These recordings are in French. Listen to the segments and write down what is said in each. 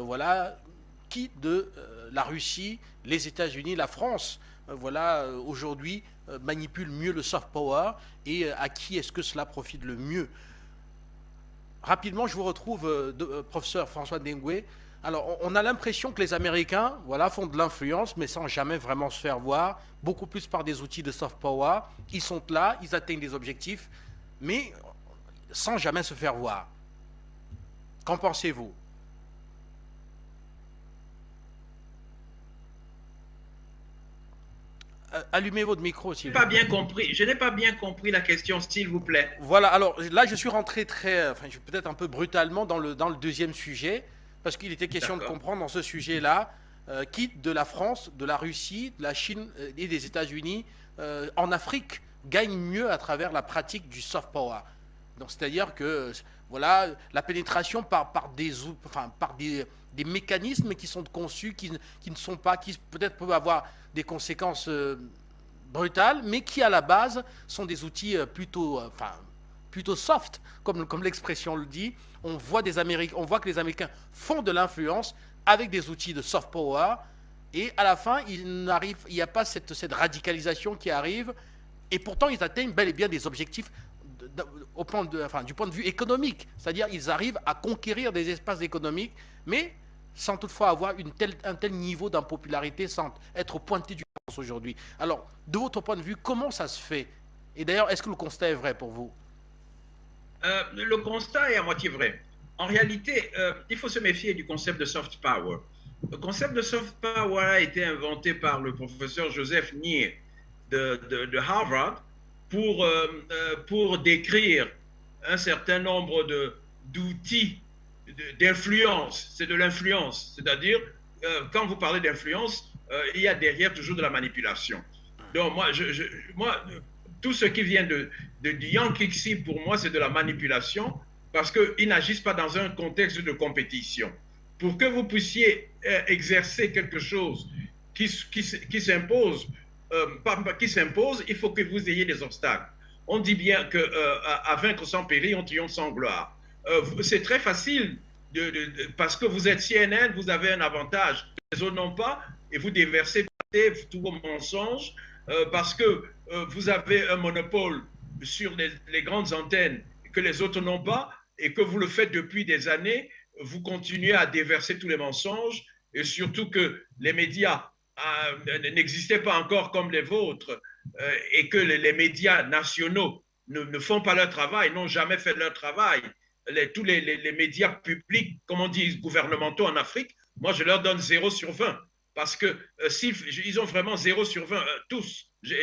voilà, qui de la Russie, les États-Unis, la France, aujourd'hui manipule mieux le soft power et à qui est-ce que cela profite le mieux. Rapidement, je vous retrouve, professeur François Dengue. Alors, on a l'impression que les Américains, voilà, font de l'influence, mais sans jamais vraiment se faire voir, beaucoup plus par des outils de soft power. Ils sont là, ils atteignent des objectifs, mais sans jamais se faire voir. Qu'en pensez-vous? Allumez votre micro, s'il vous Pas plaît. bien compris. Je n'ai pas bien compris la question, s'il vous plaît. Voilà, alors là, je suis rentré enfin, peut-être un peu brutalement dans le deuxième sujet, parce qu'il était question de D'accord. comprendre dans ce sujet-là, qui de la France, de la Russie, de la Chine et des États-Unis en Afrique gagne mieux à travers la pratique du soft power. Donc, c'est-à-dire que voilà, la pénétration par des mécanismes qui sont conçus, qui ne sont pas, qui peut-être peuvent avoir des conséquences brutales, mais qui à la base sont des outils plutôt soft, comme l'expression le dit. On voit que les Américains font de l'influence avec des outils de soft power, et à la fin, il n'y a pas cette radicalisation qui arrive, et pourtant ils atteignent bel et bien des objectifs du point de vue économique. C'est-à-dire ils arrivent à conquérir des espaces économiques, mais sans toutefois avoir un tel niveau d'impopularité, sans être pointé du doigt aujourd'hui. Alors, de votre point de vue, comment ça se fait? Et d'ailleurs, est-ce que le constat est vrai pour vous? Le constat est à moitié vrai. En réalité, il faut se méfier du concept de soft power. Le concept de soft power a été inventé par le professeur Joseph Nye de Harvard pour décrire un certain nombre d'outils d'influence. C'est de l'influence. C'est-à-dire, quand vous parlez d'influence, il y a derrière toujours de la manipulation. Donc, moi tout ce qui vient de Yankee, pour moi, c'est de la manipulation parce qu'ils n'agissent pas dans un contexte de compétition. Pour que vous puissiez exercer quelque chose qui s'impose, il faut que vous ayez des obstacles. On dit bien qu'à vaincre sans péril, on triomphe sans gloire. C'est très facile parce que vous êtes CNN, vous avez un avantage. Les autres n'ont pas et vous déversez tous vos mensonges parce que vous avez un monopole sur les grandes antennes que les autres n'ont pas et que vous le faites depuis des années, vous continuez à déverser tous les mensonges et surtout que les médias n'existaient pas encore comme les vôtres et que les médias nationaux ne font pas leur travail, n'ont jamais fait leur travail. Tous les médias publics, comme on dit, gouvernementaux en Afrique, moi je leur donne 0/20 parce que ils ont vraiment 0/20 tous. Je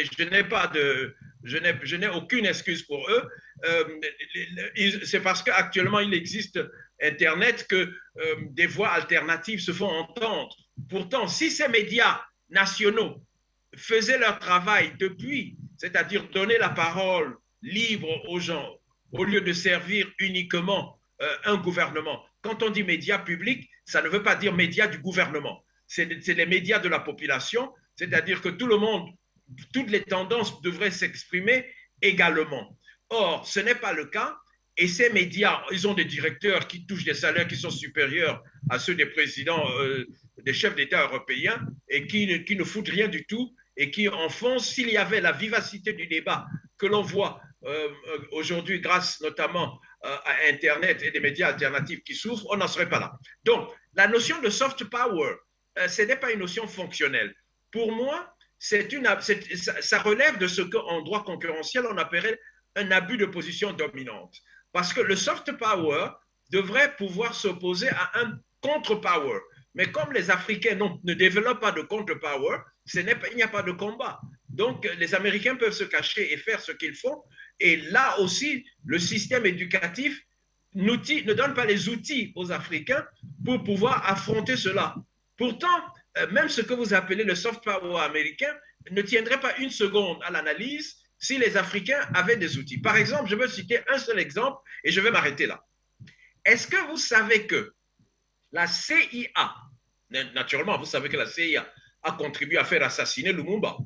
n'ai aucune excuse pour eux. C'est parce qu'actuellement il existe Internet que des voix alternatives se font entendre. Pourtant, si ces médias nationaux faisaient leur travail depuis, c'est-à-dire donner la parole libre aux gens, au lieu de servir uniquement un gouvernement. Quand on dit médias publics, ça ne veut pas dire médias du gouvernement. C'est les médias de la population, c'est-à-dire que tout le monde, toutes les tendances devraient s'exprimer également. Or, ce n'est pas le cas. Et ces médias, ils ont des directeurs qui touchent des salaires qui sont supérieurs à ceux des présidents, des chefs d'État européens, et qui ne foutent rien du tout, et qui en font, s'il y avait la vivacité du débat que l'on voit aujourd'hui grâce notamment à Internet et des médias alternatifs qui s'ouvrent, on n'en serait pas là. Donc, la notion de soft power, ce n'est pas une notion fonctionnelle. Pour moi, ça relève de ce qu'en droit concurrentiel, on appellerait un abus de position dominante. Parce que le soft power devrait pouvoir s'opposer à un contre-power. Mais comme les Africains ne développent pas de contre-power, il n'y a pas de combat. Donc, les Américains peuvent se cacher et faire ce qu'ils font. Et là aussi, le système éducatif ne donne pas les outils aux Africains pour pouvoir affronter cela. Pourtant, même ce que vous appelez le soft power américain ne tiendrait pas une seconde à l'analyse si les Africains avaient des outils. Par exemple, je veux citer un seul exemple et je vais m'arrêter là. Est-ce que vous savez que la CIA, naturellement, vous savez que la CIA a contribué à faire assassiner Lumumba.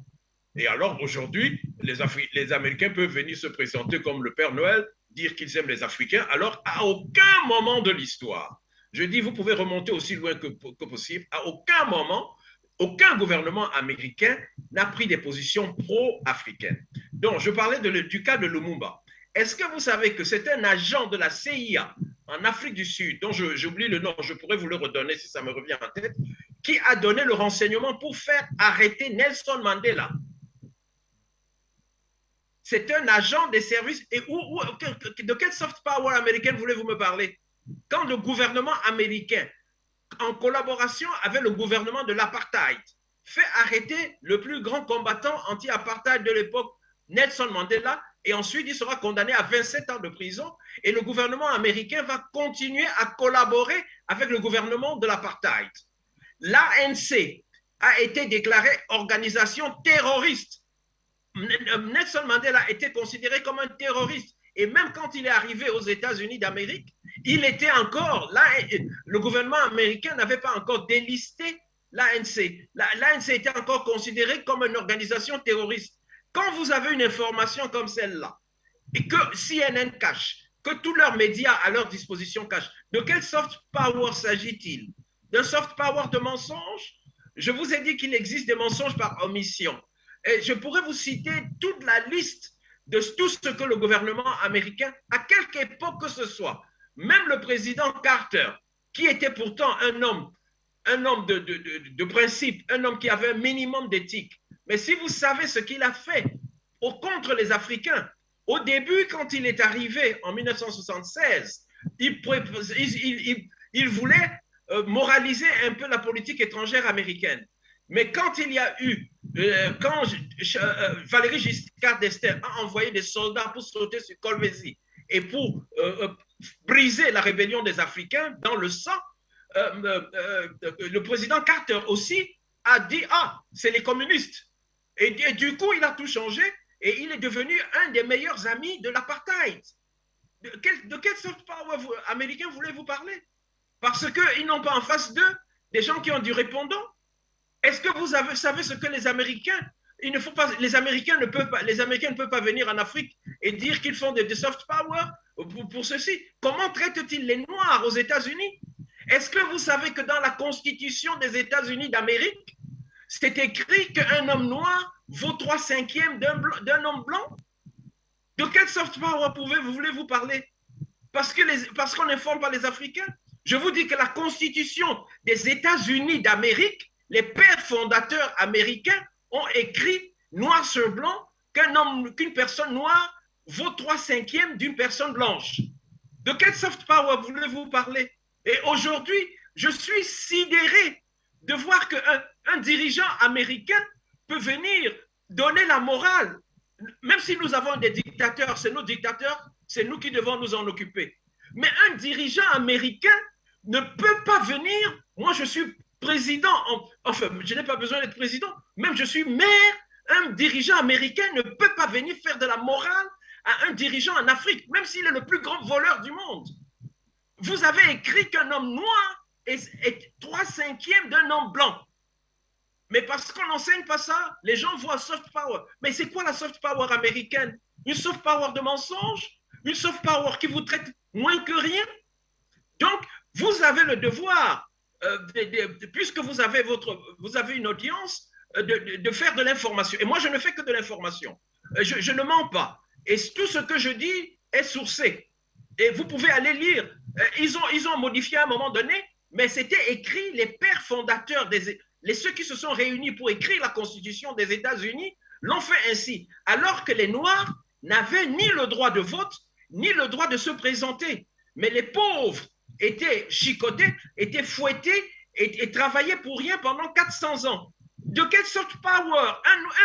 Et alors, aujourd'hui, les Américains peuvent venir se présenter comme le Père Noël, dire qu'ils aiment les Africains, alors à aucun moment de l'histoire, Je dis, vous pouvez remonter aussi loin que possible. À aucun moment, aucun gouvernement américain n'a pris des positions pro-africaines. Donc, je parlais du cas de Lumumba. Est-ce que vous savez que c'est un agent de la CIA en Afrique du Sud, dont j'oublie le nom, je pourrais vous le redonner si ça me revient en tête, qui a donné le renseignement pour faire arrêter Nelson Mandela? C'est un agent des services. Et de quel soft power américain voulez-vous me parler? Quand le gouvernement américain, en collaboration avec le gouvernement de l'apartheid, fait arrêter le plus grand combattant anti-apartheid de l'époque, Nelson Mandela, et ensuite il sera condamné à 27 ans de prison, et le gouvernement américain va continuer à collaborer avec le gouvernement de l'apartheid. L'ANC a été déclarée organisation terroriste. Nelson Mandela était considéré comme un terroriste. Et même quand il est arrivé aux États-Unis d'Amérique, il était encore là. Le gouvernement américain n'avait pas encore délisté l'ANC. L'ANC était encore considérée comme une organisation terroriste. Quand vous avez une information comme celle-là, et que CNN cache, que tous leurs médias à leur disposition cachent, de quel soft power s'agit-il? D'un soft power de mensonge? Je vous ai dit qu'il existe des mensonges par omission. Et je pourrais vous citer toute la liste de tout ce que le gouvernement américain, à quelque époque que ce soit, même le président Carter, qui était pourtant un homme de principe, un homme qui avait un minimum d'éthique. Mais si vous savez ce qu'il a fait contre les Africains, au début, quand il est arrivé en 1976, il voulait moraliser un peu la politique étrangère américaine. Mais quand il y a eu, quand Valéry Giscard d'Estaing a envoyé des soldats pour sauter sur Kolwezi et pour briser la rébellion des Africains dans le sang, le président Carter aussi a dit « Ah, c'est les communistes ». Et du coup, il a tout changé et il est devenu un des meilleurs amis de l'apartheid. De quel soft power américain voulez-vous parler? Parce qu'ils n'ont pas en face d'eux des gens qui ont du répondant. Est-ce que vous savez ce que les Américains, les Américains ne peuvent pas venir en Afrique et dire qu'ils font des soft power pour ceci? Comment traitent-ils les Noirs aux États-Unis? Est-ce que vous savez que dans la Constitution des États-Unis d'Amérique, c'est écrit qu'un homme noir vaut 3/5 d'un homme blanc? De quel soft power voulez-vous parler? Parce qu'on n'informe pas les Africains. Je vous dis que la Constitution des États-Unis d'Amérique, les pères fondateurs américains ont écrit noir sur blanc qu'une personne noire vaut 3/5 d'une personne blanche. De quel soft power voulez-vous parler? Et aujourd'hui, je suis sidéré de voir qu'un dirigeant américain peut venir donner la morale. Même si nous avons des dictateurs, c'est nos dictateurs, c'est nous qui devons nous en occuper. Mais un dirigeant américain ne peut pas venir. Moi, je suis président, enfin, je n'ai pas besoin d'être président, même je suis maire. Un dirigeant américain ne peut pas venir faire de la morale à un dirigeant en Afrique, même s'il est le plus grand voleur du monde. Vous avez écrit qu'un homme noir est 3/5 d'un homme blanc. Mais parce qu'on n'enseigne pas ça, les gens voient soft power. Mais c'est quoi la soft power américaine? Une soft power de mensonge? Une soft power qui vous traite moins que rien? Donc, vous avez le devoir, puisque vous avez une audience, de faire de l'information. Et moi, je ne fais que de l'information. Je ne mens pas. Et tout ce que je dis est sourcé. Et vous pouvez aller lire. Ils ont modifié à un moment donné, mais c'était écrit, les pères fondateurs, ceux qui se sont réunis pour écrire la Constitution des États-Unis l'ont fait ainsi. Alors que les Noirs n'avaient ni le droit de vote, ni le droit de se présenter. Mais les pauvres étaient chicotés, étaient fouettés et travaillaient pour rien pendant 400 ans. De quelle sorte power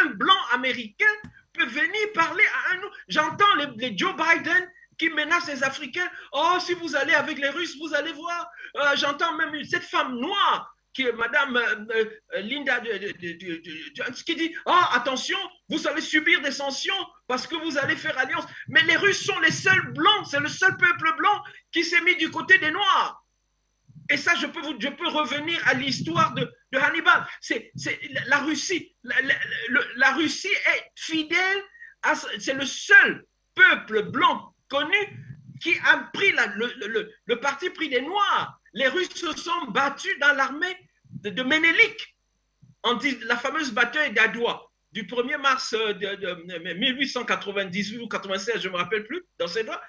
un blanc américain peut venir parler à un autre? J'entends les Joe Biden qui menacent les Africains. Oh, si vous allez avec les Russes, vous allez voir. J'entends même cette femme noire, qui est Madame Linda qui dit « Ah, attention, vous allez subir des sanctions parce que vous allez faire alliance. » Mais les Russes sont les seuls blancs, c'est le seul peuple blanc qui s'est mis du côté des Noirs. Et ça, je peux revenir à l'histoire de Hannibal. C'est la Russie. La Russie est fidèle, c'est le seul peuple blanc connu qui a pris le parti pris des Noirs. les Russes se sont battus dans l'armée de Ménélik, la fameuse bataille d'Adwa, du 1er mars de 1898 ou 96, je ne me rappelle plus, dans ces doigts.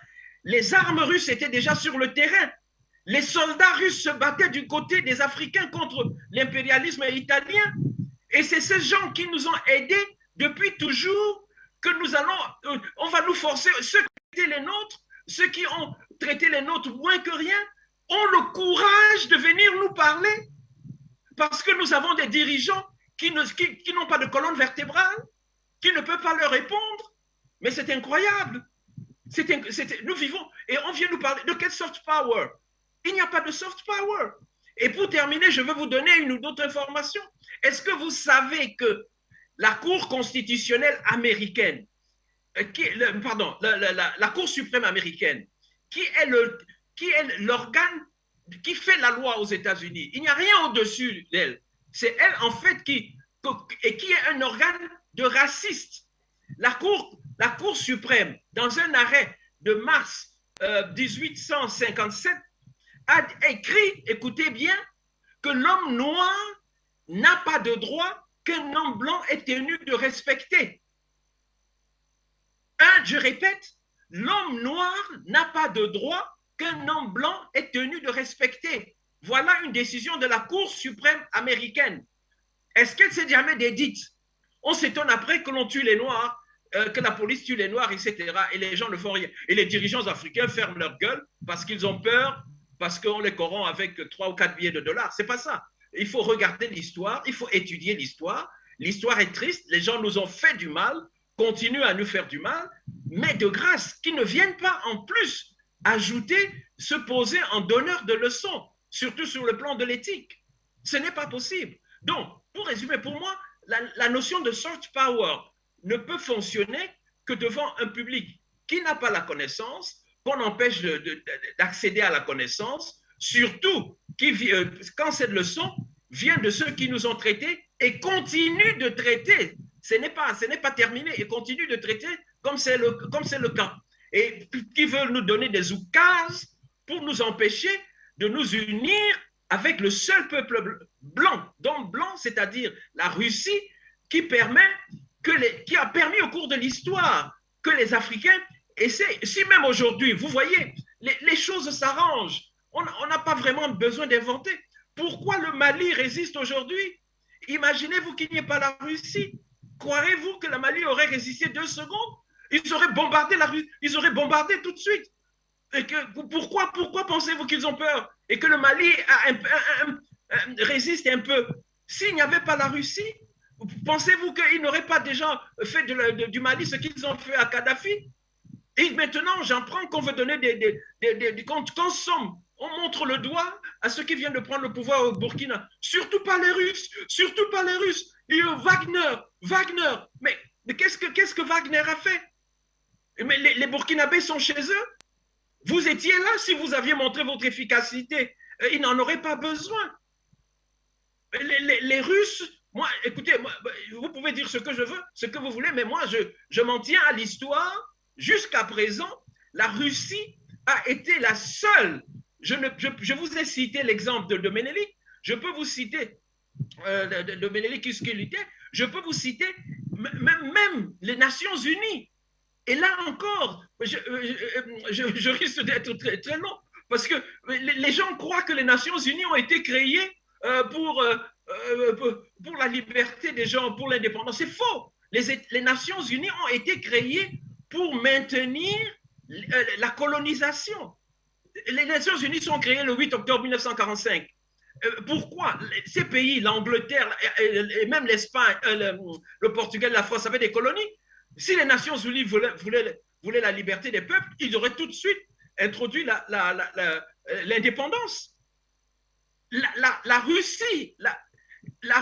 Les armes russes étaient déjà sur le terrain. Les soldats russes se battaient du côté des Africains contre l'impérialisme italien. Et c'est ces gens qui nous ont aidés depuis toujours que nous allons, on va nous forcer, ceux qui étaient les nôtres, ceux qui ont traité les nôtres moins que rien, ont le courage de venir nous parler parce que nous avons des dirigeants qui n'ont pas de colonne vertébrale, qui ne peuvent pas leur répondre. Mais c'est incroyable. Nous vivons, et on vient nous parler de quel soft power? Il n'y a pas de soft power. Et pour terminer, je veux vous donner une ou d'autres informations. Est-ce que vous savez que la Cour constitutionnelle américaine, la Cour suprême américaine, qui est l'organe qui fait la loi aux États-Unis, il n'y a rien au-dessus d'elle. C'est elle, en fait, qui est un organe de raciste. La Cour suprême, dans un arrêt de mars 1857, a écrit, écoutez bien, que l'homme noir n'a pas de droit qu'un homme blanc est tenu de respecter. Je répète, l'homme noir n'a pas de droit qu'un homme blanc est tenu de respecter. Voilà une décision de la Cour suprême américaine. Est-ce qu'elle s'est jamais dédite? On s'étonne après que l'on tue les Noirs, que la police tue les Noirs, etc. Et les gens ne font rien. Et les dirigeants africains ferment leur gueule parce qu'ils ont peur, parce qu'on les corrompt avec 3 ou 4 billets de dollars. C'est pas ça. Il faut regarder l'histoire, il faut étudier l'histoire. L'histoire est triste, les gens nous ont fait du mal, continuent à nous faire du mal, mais de grâce, qu'ils ne viennent pas en plus ajouter, se poser en donneur de leçons, surtout sur le plan de l'éthique. Ce n'est pas possible. Donc, pour résumer, pour moi, la notion de soft power ne peut fonctionner que devant un public qui n'a pas la connaissance, qu'on empêche d'accéder à la connaissance, surtout quand cette leçon vient de ceux qui nous ont traités et continuent de traiter. Ce n'est pas terminé et continuent de traiter comme c'est le cas. Et qui veulent nous donner des oukases pour nous empêcher de nous unir avec le seul peuple blanc, donc blanc, c'est-à-dire la Russie, qui a permis au cours de l'histoire que les Africains essaient. Si même aujourd'hui, vous voyez, les choses s'arrangent, on n'a pas vraiment besoin d'inventer. Pourquoi le Mali résiste aujourd'hui? Imaginez-vous qu'il n'y ait pas la Russie. Croirez-vous que le Mali aurait résisté 2 secondes? Ils auraient bombardé la Russie, ils auraient bombardé tout de suite. Et pourquoi pensez-vous qu'ils ont peur? Et que le Mali résiste un peu? S'il n'y avait pas la Russie, pensez-vous qu'ils n'auraient pas déjà fait du Mali ce qu'ils ont fait à Kadhafi? Et maintenant, j'en prends qu'on veut donner des comptes. On montre le doigt à ceux qui viennent de prendre le pouvoir au Burkina. Surtout pas les Russes, surtout pas les Russes. Et Wagner. Mais qu'est-ce que Wagner a fait? Mais les Burkinabés sont chez eux. Vous étiez là si vous aviez montré votre efficacité. Ils n'en auraient pas besoin. Les Russes, moi, écoutez, vous pouvez dire ce que je veux, ce que vous voulez, mais moi, je m'en tiens à l'histoire. Jusqu'à présent, la Russie a été la seule. Je vous ai cité l'exemple de Ménélik. Je peux vous citer de Ménélik Kiskelité. Je peux vous citer même les Nations Unies. Et là encore, je risque d'être très, très long, parce que les gens croient que les Nations Unies ont été créées pour la liberté des gens, pour l'indépendance. C'est faux. Les Nations Unies ont été créées pour maintenir la colonisation. Les Nations Unies sont créées le 8 octobre 1945. Pourquoi? Ces pays, l'Angleterre et même l'Espagne, le Portugal, la France avaient des colonies. Si les Nations Unies voulaient la liberté des peuples, ils auraient tout de suite introduit l'indépendance. La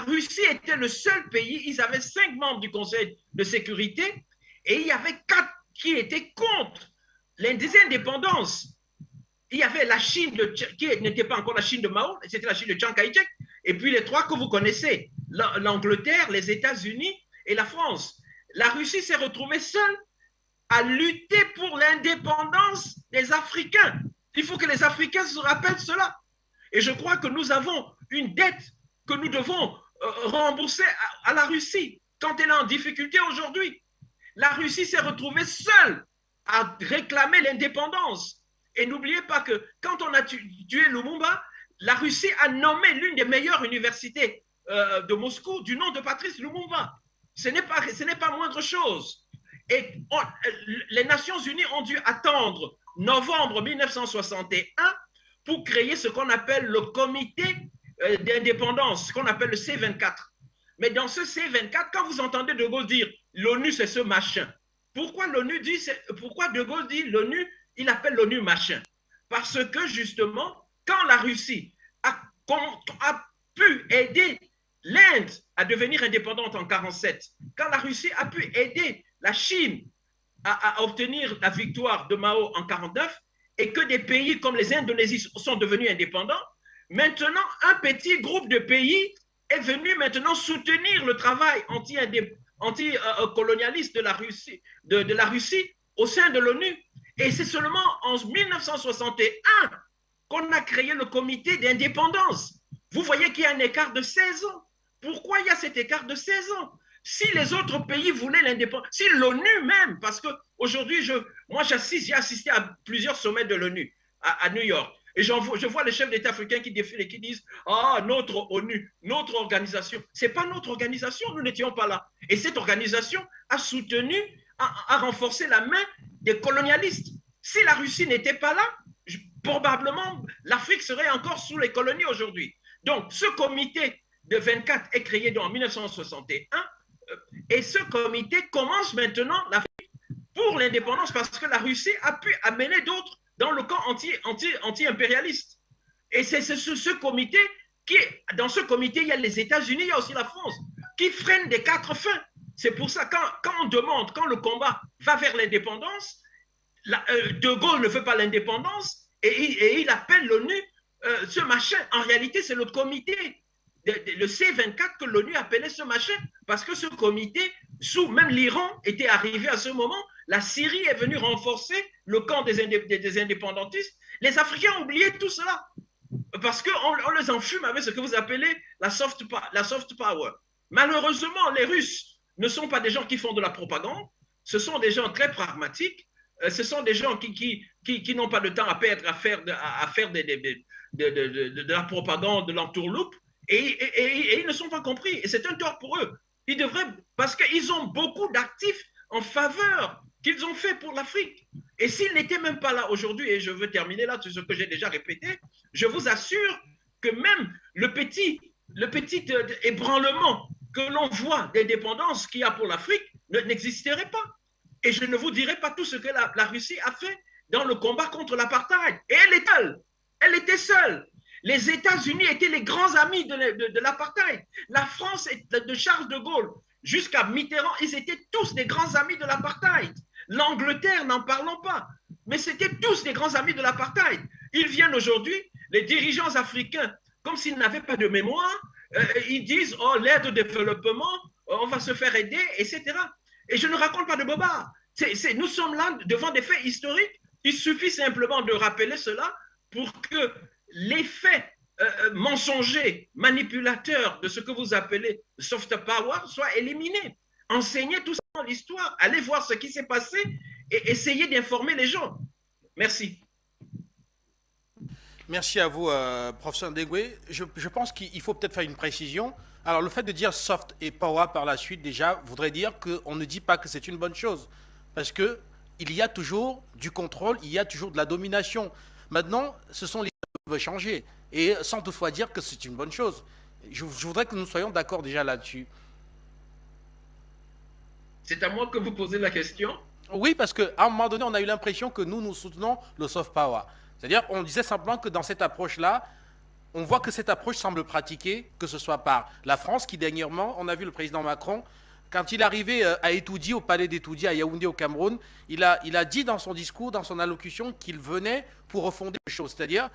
Russie était le seul pays, ils avaient 5 membres du Conseil de sécurité et il y avait 4 qui étaient contre l'indépendance. Il y avait la Chine, qui n'était pas encore la Chine de Mao, c'était la Chine de Chiang Kai-shek, et puis les 3 que vous connaissez, l'Angleterre, les États-Unis et la France. La Russie s'est retrouvée seule à lutter pour l'indépendance des Africains. Il faut que les Africains se rappellent cela. Et je crois que nous avons une dette que nous devons rembourser à la Russie quand elle est en difficulté aujourd'hui. La Russie s'est retrouvée seule à réclamer l'indépendance. Et n'oubliez pas que quand on a tué Lumumba, la Russie a nommé l'une des meilleures universités de Moscou du nom de Patrice Lumumba. Ce n'est pas moindre chose. Et les Nations Unies ont dû attendre novembre 1961 pour créer ce qu'on appelle le comité d'indépendance, ce qu'on appelle le C24. Mais dans ce C24, quand vous entendez De Gaulle dire l'ONU c'est ce machin, pourquoi De Gaulle dit l'ONU, il appelle l'ONU machin? Parce que justement, quand la Russie a pu aider l'Inde à devenir indépendante en 1947, quand la Russie a pu aider la Chine à obtenir la victoire de Mao en 1949, et que des pays comme les Indonésies sont devenus indépendants, maintenant un petit groupe de pays est venu maintenant soutenir le travail anti-colonialiste de la Russie au sein de l'ONU. Et c'est seulement en 1961 qu'on a créé le comité d'indépendance. Vous voyez qu'il y a un écart de 16 ans. Pourquoi il y a cet écart de 16 ans? Si les autres pays voulaient l'indépendance, si l'ONU même, parce qu'aujourd'hui, j'ai assisté à plusieurs sommets de l'ONU à New York, et je vois les chefs d'État africains qui défilent et qui disent « Ah, notre ONU, notre organisation ». Ce n'est pas notre organisation, nous n'étions pas là. Et cette organisation a soutenu, a renforcé la main des colonialistes. Si la Russie n'était pas là, probablement l'Afrique serait encore sous les colonies aujourd'hui. Donc, ce comité de 24 est créé en 1961, et ce comité commence maintenant l'Afrique pour l'indépendance parce que la Russie a pu amener d'autres dans le camp anti-impérialiste. Et c'est ce comité dans ce comité, il y a les États-Unis, il y a aussi la France, qui freinent des quatre feux. C'est pour ça quand on demande, quand le combat va vers l'indépendance, De Gaulle ne veut pas l'indépendance et il appelle l'ONU ce machin. En réalité, c'est le comité, le C24 que l'ONU appelait ce machin, parce que ce comité, même l'Iran était arrivé à ce moment, la Syrie est venue renforcer le camp des indépendantistes. Les Africains ont oublié tout cela, parce qu'on les enfume avec ce que vous appelez la soft power. Malheureusement, les Russes ne sont pas des gens qui font de la propagande, ce sont des gens très pragmatiques, ce sont des gens qui n'ont pas de temps à perdre à faire de la propagande, de l'entourloupe, et ils ne sont pas compris. Et c'est un tort pour eux. Ils devraient, parce qu'ils ont beaucoup d'actifs en faveur qu'ils ont fait pour l'Afrique. Et s'ils n'étaient même pas là aujourd'hui, et je veux terminer là sur ce que j'ai déjà répété, je vous assure que même le petit ébranlement que l'on voit d'indépendance qu'il y a pour l'Afrique n'existerait pas. Et je ne vous dirai pas tout ce que la Russie a fait dans le combat contre l'apartheid. Et elle est seule. Elle était seule. Les États-Unis étaient les grands amis de l'apartheid. La France de Charles de Gaulle jusqu'à Mitterrand, ils étaient tous des grands amis de l'apartheid. L'Angleterre, n'en parlons pas. Mais c'était tous des grands amis de l'apartheid. Ils viennent aujourd'hui, les dirigeants africains, comme s'ils n'avaient pas de mémoire, ils disent « Oh, l'aide au développement, on va se faire aider, etc. » Et je ne raconte pas de bobards. Nous sommes là devant des faits historiques. Il suffit simplement de rappeler cela pour que les faits mensongers, manipulateurs de ce que vous appelez soft power soient éliminés. Enseignez tout ça dans l'histoire. Allez voir ce qui s'est passé et essayez d'informer les gens. Merci. Merci à vous, professeur Ndegwe. Je pense qu'il faut peut-être faire une précision. Alors, le fait de dire soft et power par la suite, déjà, voudrait dire qu'on ne dit pas que c'est une bonne chose. Parce qu'il y a toujours du contrôle, il y a toujours de la domination. Maintenant, ce sont les choses qui veulent changer. Et sans toutefois dire que c'est une bonne chose. Je voudrais que nous soyons d'accord déjà là-dessus. C'est à moi que vous posez la question? Oui, parce qu'à un moment donné, on a eu l'impression que nous soutenons le soft power. C'est-à-dire, on disait simplement que dans cette approche-là, on voit que cette approche semble pratiquée, que ce soit par la France, qui dernièrement, on a vu le président Macron, quand il arrivait à Etoudi, au palais d'Etoudi, à Yaoundé, au Cameroun, il a dit dans son discours, dans son allocution, qu'il venait pour refonder les choses. C'est-à-dire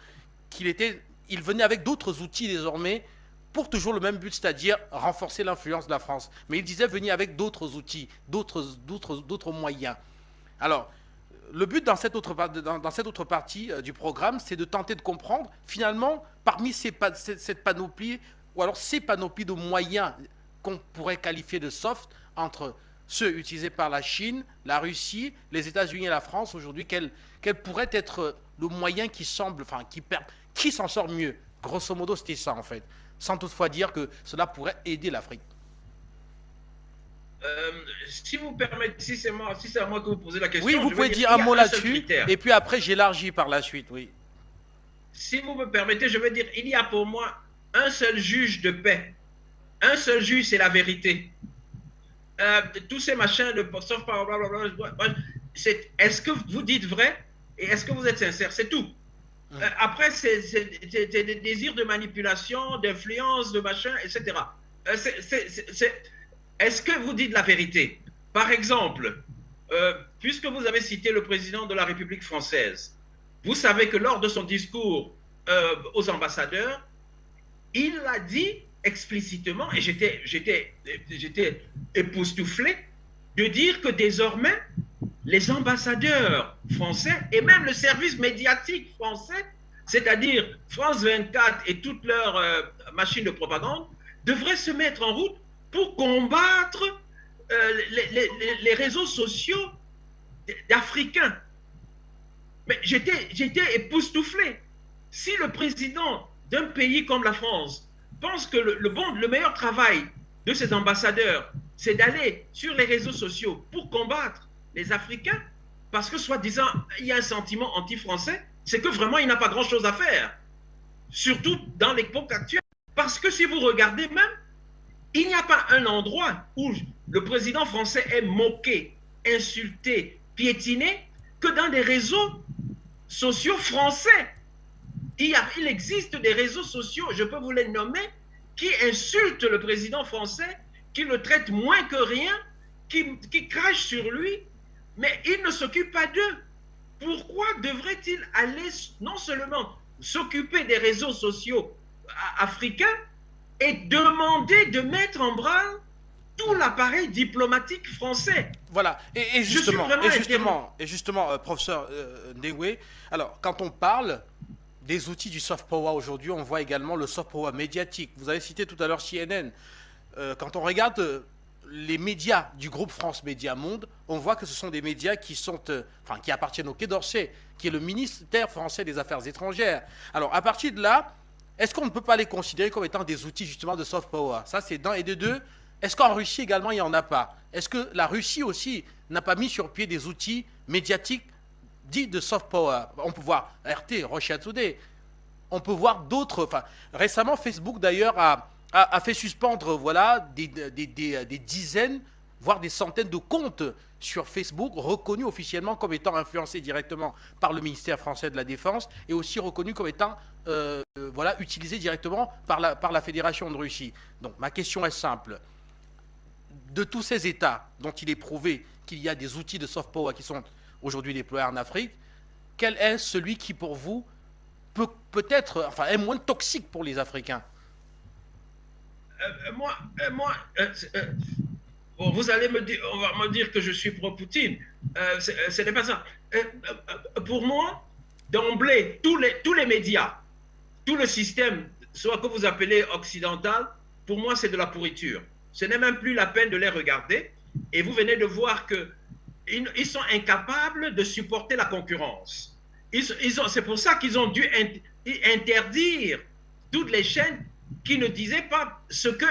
qu'il venait avec d'autres outils désormais, pour toujours le même but, c'est-à-dire renforcer l'influence de la France. Mais il disait venir avec d'autres outils, d'autres moyens. Alors, le but dans cette autre partie du programme, c'est de tenter de comprendre, finalement, parmi cette panoplie, ou alors ces panoplies de moyens qu'on pourrait qualifier de soft, entre ceux utilisés par la Chine, la Russie, les États-Unis et la France, aujourd'hui, quel pourrait être le moyen qui semble, enfin, qui s'en sort mieux? Grosso modo, c'était ça, en fait. Sans toutefois dire que cela pourrait aider l'Afrique. Si vous permettez, si c'est à moi que vous posez la question, oui, vous pouvez dire un mot là-dessus, et puis après j'élargis par la suite, oui. Si vous me permettez, je veux dire, il y a pour moi un seul juge de paix. Un seul juge, c'est la vérité. Tous ces machins de soft power, blablabla, est-ce que vous dites vrai et est-ce que vous êtes sincère? C'est tout. Après, c'est des désirs de manipulation, d'influence, de machin, etc. Est-ce que vous dites la vérité? Par exemple, puisque vous avez cité le président de la République française, vous savez que lors de son discours aux ambassadeurs, il a dit explicitement, et j'étais époustouflé, de dire que désormais, les ambassadeurs français et même le service médiatique français, c'est-à-dire France 24 et toutes leurs machines de propagande, devraient se mettre en route pour combattre les réseaux sociaux d'Africains. Mais j'étais époustouflé. Si le président d'un pays comme la France pense que le meilleur travail de ses ambassadeurs, c'est d'aller sur les réseaux sociaux pour combattre les Africains, parce que soi-disant, il y a un sentiment anti-français, c'est que vraiment, il n'a pas grand-chose à faire. Surtout dans l'époque actuelle. Parce que si vous regardez même, il n'y a pas un endroit où le président français est moqué, insulté, piétiné, que dans des réseaux sociaux français. Il existe des réseaux sociaux, je peux vous les nommer, qui insultent le président français, qui le traitent moins que rien, qui crachent sur lui, mais il ne s'occupe pas d'eux. Pourquoi devrait-il aller non seulement s'occuper des réseaux sociaux africains et demander de mettre en branle tout l'appareil diplomatique français? Voilà, et justement, professeur Ndewe, alors quand on parle des outils du soft power aujourd'hui, on voit également le soft power médiatique. Vous avez cité tout à l'heure CNN. Quand on regarde les médias du groupe France Média Monde, on voit que ce sont des médias qui appartiennent au Quai d'Orsay, qui est le ministère français des Affaires étrangères. Alors, à partir de là, est-ce qu'on ne peut pas les considérer comme étant des outils justement de soft power? Ça, c'est d'un. Et de deux, est-ce qu'en Russie également, il n'y en a pas? Est-ce que la Russie aussi n'a pas mis sur pied des outils médiatiques dits de soft power? On peut voir RT, Russia Today. On peut voir d'autres. Récemment, Facebook d'ailleurs a fait suspendre des dizaines, voire des centaines de comptes sur Facebook reconnus officiellement comme étant influencés directement par le ministère français de la Défense et aussi reconnus comme étant utilisés directement par la Fédération de Russie. Donc ma question est simple. De tous ces États dont il est prouvé qu'il y a des outils de soft power qui sont aujourd'hui déployés en Afrique, quel est celui qui pour vous est moins toxique pour les Africains? Vous allez on va me dire que je suis pro-Poutine. Ce n'est pas ça. Pour moi, d'emblée, tous les médias, tout le système, soit que vous appelez occidental, pour moi, c'est de la pourriture. Ce n'est même plus la peine de les regarder. Et vous venez de voir qu'ils sont incapables de supporter la concurrence. C'est pour ça qu'ils ont dû interdire toutes les chaînes qui ne disaient pas ce que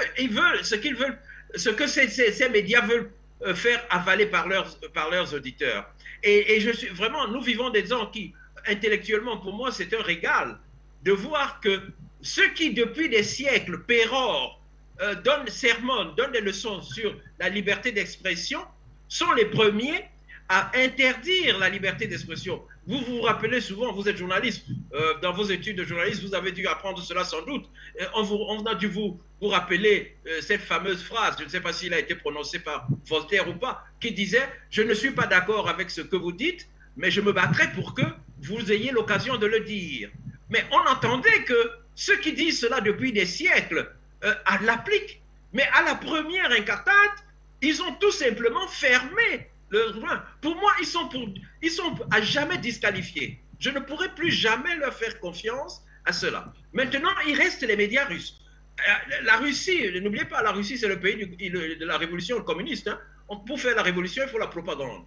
ces médias veulent faire avaler par leurs auditeurs. Et je suis vraiment, nous vivons des gens qui, intellectuellement, pour moi, c'est un régal de voir que ceux qui, depuis des siècles, pérorent, donnent des leçons sur la liberté d'expression, sont les premiers à interdire la liberté d'expression. Vous vous rappelez souvent, vous êtes journaliste, dans vos études de journaliste, vous avez dû apprendre cela sans doute. On a dû vous rappeler cette fameuse phrase, je ne sais pas s'il a été prononcé par Voltaire ou pas, qui disait « Je ne suis pas d'accord avec ce que vous dites, mais je me battrai pour que vous ayez l'occasion de le dire. » Mais on entendait que ceux qui disent cela depuis des siècles l'appliquent. Mais à la première incartade, ils ont tout simplement fermé Pour moi, ils sont à jamais disqualifiés. Je ne pourrai plus jamais leur faire confiance à cela. Maintenant, il reste les médias russes. La Russie, n'oubliez pas, la Russie, c'est le pays de la révolution communiste. Hein. Pour faire la révolution, il faut la propagande.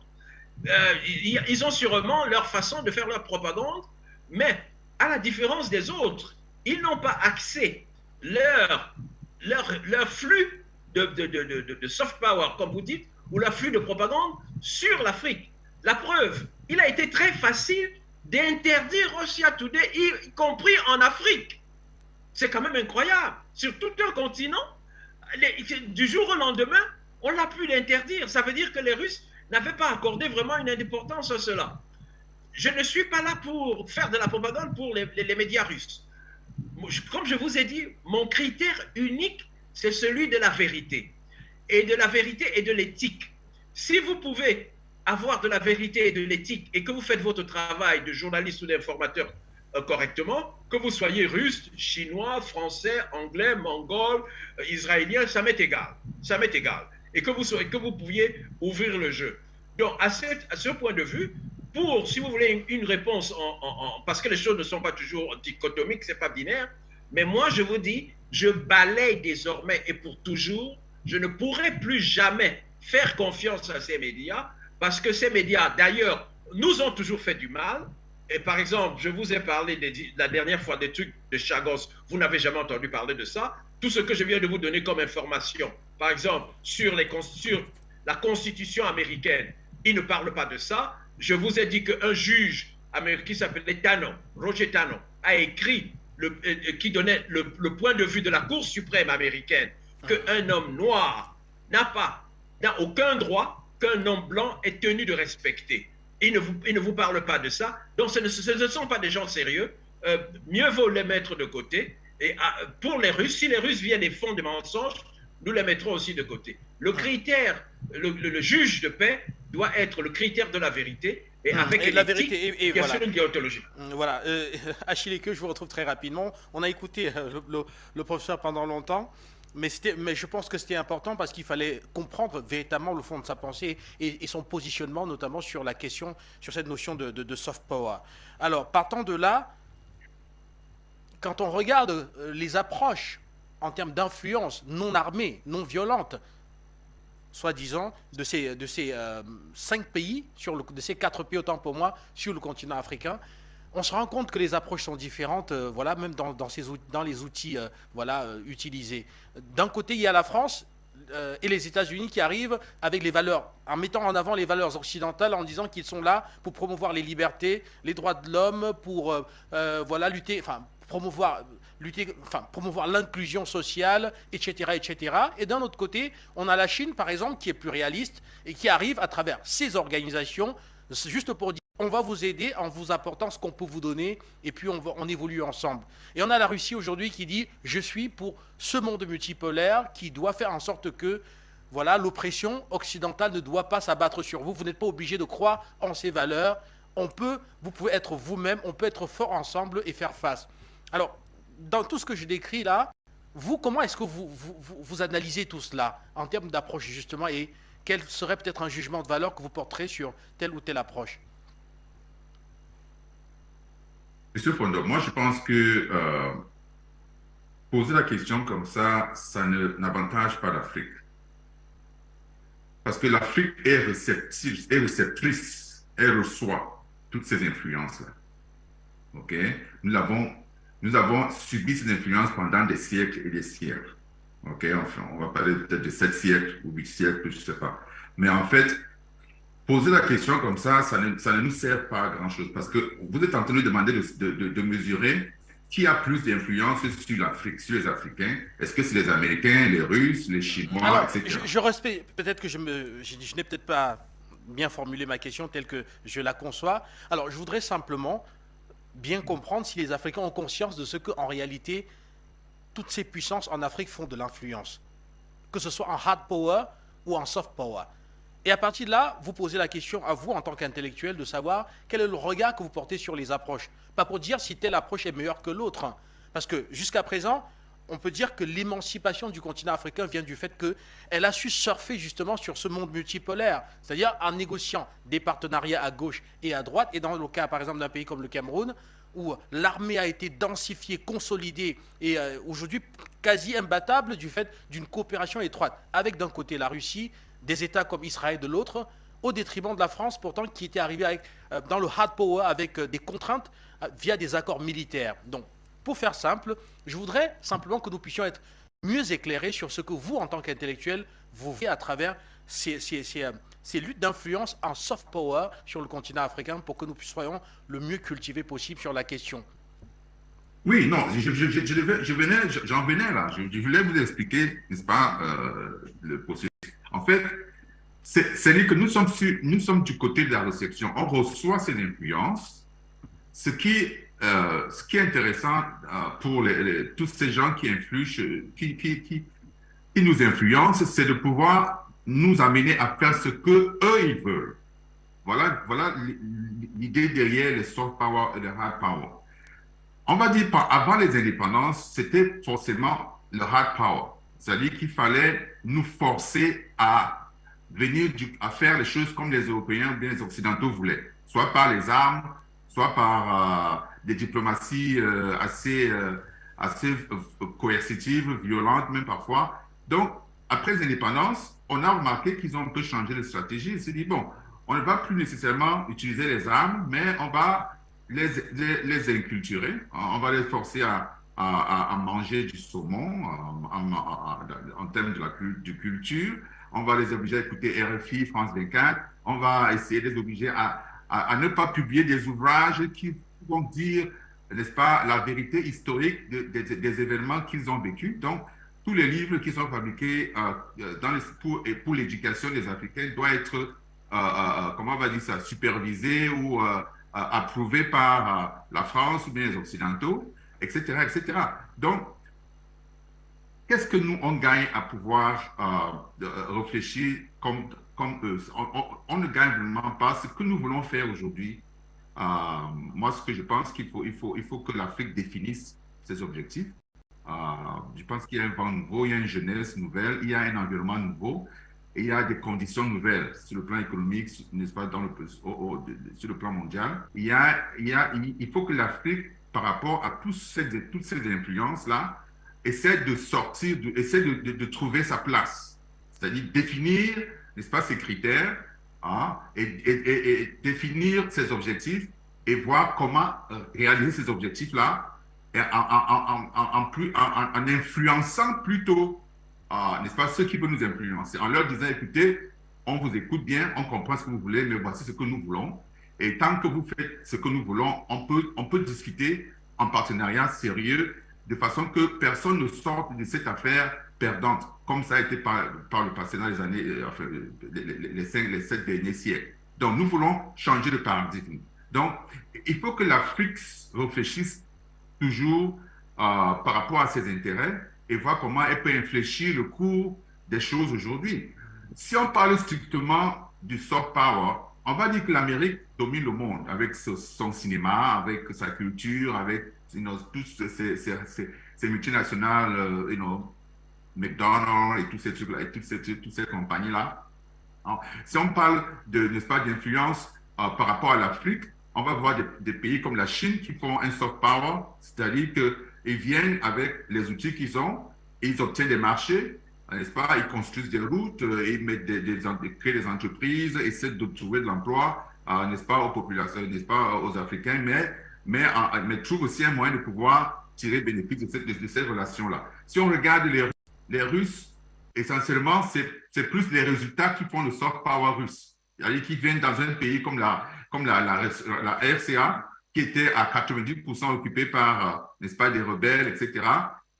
Ils ont sûrement leur façon de faire leur propagande, mais à la différence des autres, ils n'ont pas axé leur flux de soft power, comme vous dites, ou leur flux de propagande sur l'Afrique. La preuve, il a été très facile d'interdire Russia Today, y compris en Afrique. C'est quand même incroyable. Sur tout un continent, du jour au lendemain, on l'a pu l'interdire. Ça veut dire que les Russes n'avaient pas accordé vraiment une importance à cela. Je ne suis pas là pour faire de la propagande pour les médias russes. Comme je vous ai dit, mon critère unique, c'est celui de la vérité. Et de la vérité et de l'éthique. Si vous pouvez avoir de la vérité et de l'éthique et que vous faites votre travail de journaliste ou d'informateur correctement, que vous soyez russe, chinois, français, anglais, mongol, israélien, ça m'est égal. Ça m'est égal. Et que vous pouviez ouvrir le jeu. Donc, à ce point de vue, si vous voulez une réponse, parce que les choses ne sont pas toujours dichotomiques, ce n'est pas binaire, mais moi, je vous dis, je balaye désormais et pour toujours, je ne pourrai plus jamais faire confiance à ces médias, parce que ces médias, d'ailleurs, nous ont toujours fait du mal. Et par exemple, je vous ai parlé la dernière fois des trucs de Chagos, vous n'avez jamais entendu parler de ça. Tout ce que je viens de vous donner comme information, par exemple, sur la Constitution américaine, il ne parle pas de ça. Je vous ai dit qu'un juge américain qui s'appelait Roger Tannon, a écrit, qui donnait le point de vue de la Cour suprême américaine, qu'un homme noir n'a aucun droit qu'un homme blanc est tenu de respecter. Il ne vous parle pas de ça. Donc, ce ne sont pas des gens sérieux. Mieux vaut les mettre de côté. Et pour les Russes, si les Russes viennent et font des mensonges, nous les mettrons aussi de côté. Le critère, le juge de paix doit être le critère de la vérité. Et avec la vérité, et bien voilà. sûr, une déontologie. Voilà. Achille Eke, je vous retrouve très rapidement. On a écouté le professeur pendant longtemps. Mais je pense que c'était important parce qu'il fallait comprendre véritablement le fond de sa pensée et son positionnement, notamment sur la question, sur cette notion de soft power. Alors, partant de là, quand on regarde les approches en termes d'influence non armée, non violente, soi-disant, de ces 5 pays, de ces 4 pays autant pour moi, sur le continent africain, on se rend compte que les approches sont différentes, voilà, même dans les outils utilisés. D'un côté, il y a la France et les États-Unis qui arrivent avec les valeurs, en mettant en avant les valeurs occidentales, en disant qu'ils sont là pour promouvoir les libertés, les droits de l'homme, pour promouvoir l'inclusion sociale, etc., etc. Et d'un autre côté, on a la Chine, par exemple, qui est plus réaliste et qui arrive à travers ces organisations, juste pour dire on va vous aider en vous apportant ce qu'on peut vous donner et puis on évolue ensemble. Et on a la Russie aujourd'hui qui dit je suis pour ce monde multipolaire qui doit faire en sorte que voilà, l'oppression occidentale ne doit pas s'abattre sur vous. Vous n'êtes pas obligé de croire en ces valeurs. Vous pouvez être vous-même, on peut être fort ensemble et faire face. Alors, dans tout ce que je décris là, vous, comment est-ce que vous analysez tout cela en termes d'approche justement et quel serait peut-être un jugement de valeur que vous porterez sur telle ou telle approche? Monsieur Fondo, moi je pense que poser la question comme ça n'avantage pas l'Afrique. Parce que l'Afrique est réceptive, est réceptrice, elle reçoit toutes ces influences-là. Ok? Nous avons subi ces influences pendant des siècles et des siècles. Ok? Enfin, on va parler peut-être de 7 siècles ou 8 siècles, je ne sais pas. Mais en fait, poser la question comme ça ne nous sert pas à grand-chose. Parce que vous êtes en train de demander de mesurer qui a plus d'influence sur l'Afrique, sur les Africains. Est-ce que c'est les Américains, les Russes, les Chinois, Alors, etc. je respecte, peut-être que je n'ai peut-être pas bien formulé ma question telle que je la conçois. Alors, je voudrais simplement bien comprendre si les Africains ont conscience de ce qu'en réalité, toutes ces puissances en Afrique font de l'influence. Que ce soit en hard power ou en soft power. Et à partir de là, vous posez la question à vous, en tant qu'intellectuel, de savoir quel est le regard que vous portez sur les approches. Pas pour dire si telle approche est meilleure que l'autre. Parce que jusqu'à présent, on peut dire que l'émancipation du continent africain vient du fait qu'elle a su surfer justement sur ce monde multipolaire, c'est-à-dire en négociant des partenariats à gauche et à droite, et dans le cas par exemple d'un pays comme le Cameroun, où l'armée a été densifiée, consolidée et aujourd'hui quasi imbattable du fait d'une coopération étroite avec d'un côté la Russie, des États comme Israël de l'autre, au détriment de la France pourtant qui était arrivée avec, dans le hard power avec des contraintes via des accords militaires. Donc pour faire simple, je voudrais simplement que nous puissions être mieux éclairés sur ce que vous en tant qu'intellectuel vous voyez à travers ces luttes d'influence en soft power sur le continent africain pour que nous soyons le mieux cultivés possible sur la question. Oui, non, j'en venais là. Je voulais vous expliquer, n'est-ce pas, le processus. En fait, c'est-à-dire que nous sommes du côté de la réception. On reçoit ces influences. Ce qui est intéressant pour tous ces gens qui influent, qui nous influencent, c'est de pouvoir nous amener à faire ce que eux ils veulent. Voilà l'idée derrière le soft power et le hard power. On va dire avant les indépendances, c'était forcément le hard power, c'est-à-dire qu'il fallait nous forcer à venir à faire les choses comme les Européens ou bien les Occidentaux voulaient, soit par les armes, soit par des diplomaties assez coercitives, violentes même parfois. Donc, après les indépendances, on a remarqué qu'ils ont un peu changé de stratégie. Ils se dit, bon, on ne va plus nécessairement utiliser les armes, mais on va les inculturer. On va les forcer à manger du saumon en termes de culture. On va les obliger à écouter RFI, France 24. On va essayer de les obliger à ne pas publier des ouvrages qui vont dire, n'est-ce pas, la vérité historique des événements qu'ils ont vécus. Donc, tous les livres qui sont fabriqués pour l'éducation des Africains doivent être, comment on va dire ça, supervisés ou approuvés par la France ou bien les Occidentaux, etc., etc. Donc, qu'est-ce que nous, on gagne à pouvoir réfléchir comme eux? On ne gagne vraiment pas ce que nous voulons faire aujourd'hui. Moi, ce que je pense qu'il faut que l'Afrique définisse ses objectifs. Je pense qu'il y a un vent nouveau, il y a une jeunesse nouvelle, il y a un environnement nouveau et il y a des conditions nouvelles sur le plan économique, n'est-ce pas, sur le plan mondial. Il faut que l'Afrique, par rapport à toutes ces influences-là, essaie de sortir, essaie de trouver sa place. C'est-à-dire définir, n'est-ce pas, ses critères et définir ses objectifs et voir comment réaliser ces objectifs-là en influençant plutôt, n'est-ce pas, ceux qui veulent nous influencer, en leur disant, écoutez, on vous écoute bien, on comprend ce que vous voulez, mais voici ce que nous voulons. Et tant que vous faites ce que nous voulons, on peut discuter en partenariat sérieux, de façon que personne ne sorte de cette affaire perdante, comme ça a été par le passé dans les années, les 7 derniers siècles. Donc, nous voulons changer de paradigme. Donc, il faut que l'Afrique réfléchisse toujours par rapport à ses intérêts et voir comment elle peut infléchir le cours des choses aujourd'hui. Si on parle strictement du soft power, on va dire que l'Amérique domine le monde avec son cinéma, avec sa culture, avec tous ces multinationales, McDonald's et tous ces trucs-là, et toutes ces compagnies-là. Si on parle n'est-ce pas, d'influence par rapport à l'Afrique, on va voir des pays comme la Chine qui font un soft power, c'est-à-dire qu'ils viennent avec les outils qu'ils ont, et ils obtiennent des marchés, n'est-ce pas, ils construisent des routes, ils mettent créent des entreprises, essaient de trouver de l'emploi, n'est-ce pas, aux populations, n'est-ce pas, aux Africains, mais trouvent aussi un moyen de pouvoir tirer bénéfice de ces relations-là. Si on regarde les Russes, essentiellement, c'est plus les résultats qui font le soft power russe. C'est-à-dire qu'ils viennent dans un pays comme la RCA, qui était à 90% occupée par, n'est-ce pas, des rebelles, etc.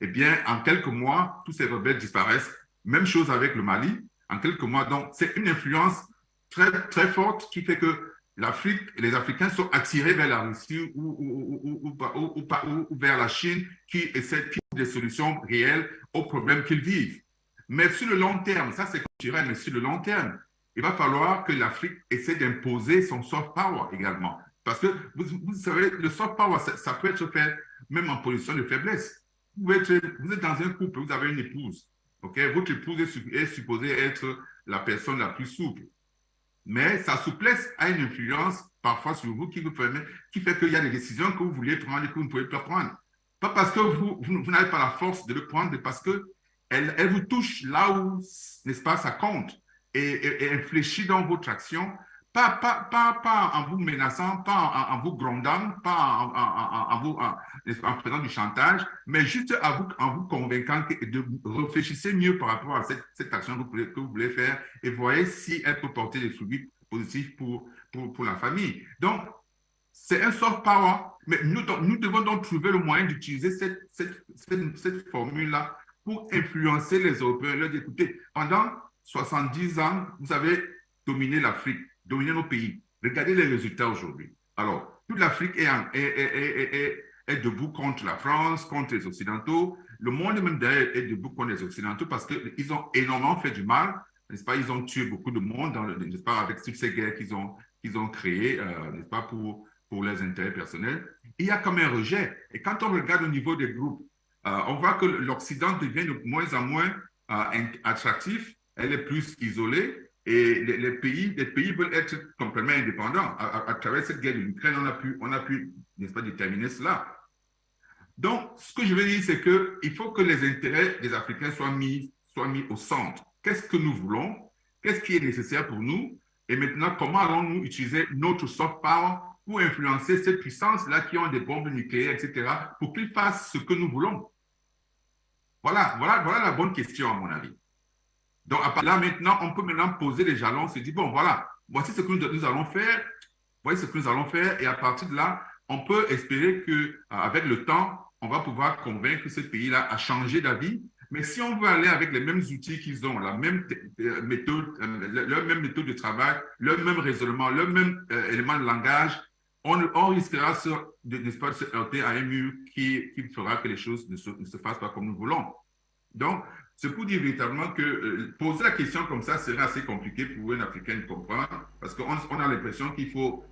Eh bien, en quelques mois, tous ces rebelles disparaissent. Même chose avec le Mali, en quelques mois. Donc, c'est une influence très, très forte qui fait que l'Afrique et les Africains sont attirés vers la Russie ou vers la Chine qui essaient des solutions réelles aux problèmes qu'ils vivent. Mais sur le long terme, ça c'est culturel, mais sur le long terme, il va falloir que l'Afrique essaie d'imposer son soft power également. Parce que, vous savez, le soft power, ça peut être fait même en position de faiblesse. vous êtes dans un couple, vous avez une épouse. OK? Votre épouse est supposée être la personne la plus souple. Mais sa souplesse a une influence parfois sur vous qui fait qu'il y a des décisions que vous vouliez prendre et que vous ne pouvez pas prendre. Pas parce que vous n'avez pas la force de le prendre, mais parce qu'elle vous touche là où, n'est-ce pas, ça compte et infléchit dans votre action, pas en vous menaçant, pas en vous grondant, pas en faisant du chantage, mais juste en vous convaincant de réfléchissez mieux par rapport à cette action que vous voulez faire et voyez si elle peut porter des fruits positifs pour la famille. Donc, c'est un soft power, mais nous devons donc trouver le moyen d'utiliser cette formule-là pour influencer les Européens. Leur dire, écoutez, pendant 70 ans, vous avez dominé l'Afrique, dominé nos pays. Regardez les résultats aujourd'hui. Alors, toute l'Afrique est debout contre la France, contre les Occidentaux. Le monde même d'ailleurs est debout contre les Occidentaux parce qu'ils ont énormément fait du mal, n'est-ce pas? Ils ont tué beaucoup de monde, n'est-ce pas, avec toutes ces guerres qu'ils ont créées, n'est-ce pas, pour leurs intérêts personnels. Il y a comme un rejet. Et quand on regarde au niveau des groupes, on voit que l'Occident devient de moins en moins attractif, elle est plus isolée, et les pays veulent être complètement indépendants. À travers cette guerre de l'Ukraine, on a pu, n'est-ce pas, déterminer cela. Donc, ce que je veux dire, c'est qu'il faut que les intérêts des Africains soient mis au centre. Qu'est-ce que nous voulons? Qu'est-ce qui est nécessaire pour nous? Et maintenant, comment allons-nous utiliser notre soft power pour influencer ces puissances-là qui ont des bombes nucléaires, etc., pour qu'ils fassent ce que nous voulons? Voilà la bonne question, à mon avis. Donc, là, maintenant, on peut maintenant poser les jalons, se dire, bon, voilà, voici ce que nous allons faire, voici ce que nous allons faire, et à partir de là, on peut espérer qu'avec le temps, on va pouvoir convaincre ce pays-là à changer d'avis. Mais si on veut aller avec les mêmes outils qu'ils ont, la même méthode, leur même méthode de travail, leur même raisonnement, leur même élément de langage, on risquera n'est-ce pas, de se heurter à un mur qui fera que les choses ne se fassent pas comme nous voulons. Donc, c'est pour dire véritablement que poser la question comme ça serait assez compliqué pour un Africain de comprendre, parce qu'on a l'impression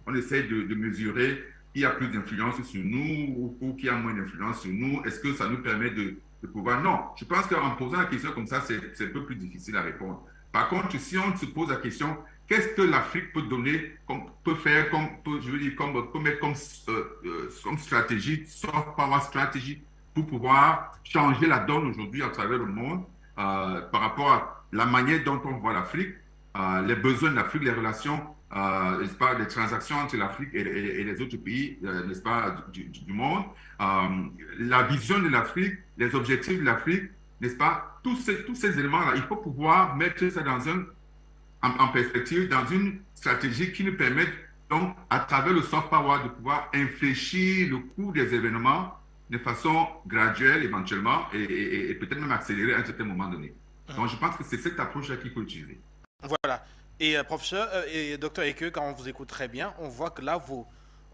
on essaie de mesurer qui a plus d'influence sur nous ou qui a moins d'influence sur nous. Est-ce que ça nous permet de pouvoir... Non, je pense qu'en posant la question comme ça, c'est un peu plus difficile à répondre. Par contre, si on se pose la question, qu'est-ce que l'Afrique peut donner, peut faire, peut mettre comme stratégie, soft power stratégie, pour pouvoir changer la donne aujourd'hui à travers le monde par rapport à la manière dont on voit l'Afrique, les besoins de l'Afrique, les relations, n'est-ce pas, les transactions entre l'Afrique et les autres pays, n'est-ce pas, du monde, la vision de l'Afrique, les objectifs de l'Afrique, n'est-ce pas, tous ces éléments-là, il faut pouvoir mettre ça en perspective, dans une stratégie qui nous permette donc, à travers le soft power, de pouvoir infléchir le cours des événements de façon graduelle éventuellement et peut-être même accélérer à un certain moment donné. Donc je pense que c'est cette approche-là qu'il faut utiliser. Voilà. Et professeur et docteur Eke, quand on vous écoute très bien, on voit que là,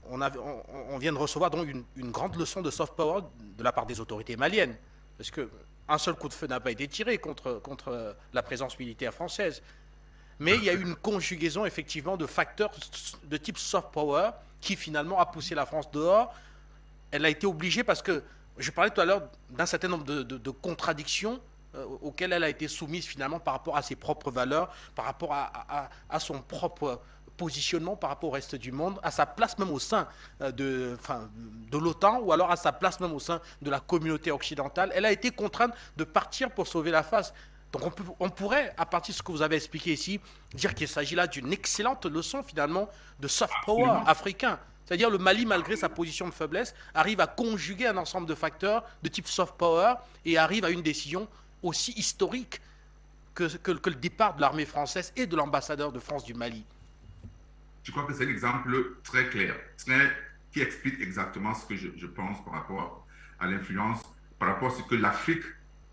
on vient de recevoir donc une grande leçon de soft power de la part des autorités maliennes. Parce qu'un seul coup de feu n'a pas été tiré contre la présence militaire française. Mais il y a eu une conjugaison effectivement de facteurs de type soft power qui finalement a poussé la France dehors. Elle a été obligée parce que, je parlais tout à l'heure d'un certain nombre de contradictions auxquelles elle a été soumise finalement par rapport à ses propres valeurs, par rapport à son propre positionnement par rapport au reste du monde, à sa place même au sein de l'OTAN ou alors à sa place même au sein de la communauté occidentale. Elle a été contrainte de partir pour sauver la face. Donc on pourrait, à partir de ce que vous avez expliqué ici, dire qu'il s'agit là d'une excellente leçon finalement de soft power africain. C'est-à-dire le Mali, malgré sa position de faiblesse, arrive à conjuguer un ensemble de facteurs de type soft power et arrive à une décision aussi historique que le départ de l'armée française et de l'ambassadeur de France du Mali. Je crois que c'est un exemple très clair, qui explique exactement ce que je pense par rapport à l'influence, par rapport à ce que l'Afrique,